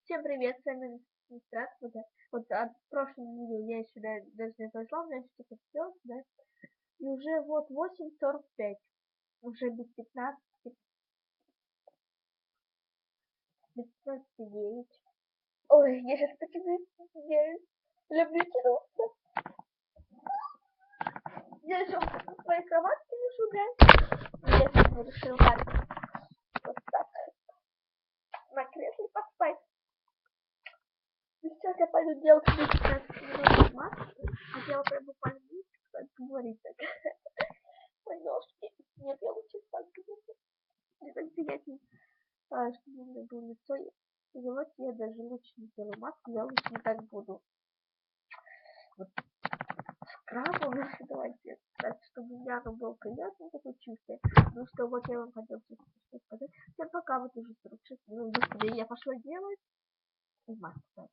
Всем привет, с вами Мистрат. Вот от прошлого видео я сюда даже не зашла, у меня что-то все, да. И уже вот 8:45, уже без 15, без 15:09. Ой, я сейчас почему я люблю тянуться. Я еще в своей кроватке лежу, да. Я сегодня решила вот так на кресле поспать. И сейчас я пойду делать 15 минут маску. Хотела прям буквально говорить так. Ой, ножки. Нет, я лучше так говорю. Не так приятнее. Чтобы у меня было лицо. И вот я даже лучше не делаю маску, я лучше не так буду. Вот скрабом давайте, так, чтобы у меня оно было приятно, такое чувство. Ну что, вот я вам хотела сказать. Всем пока, вот уже 46 минут быстрее я пошла делать. И маску.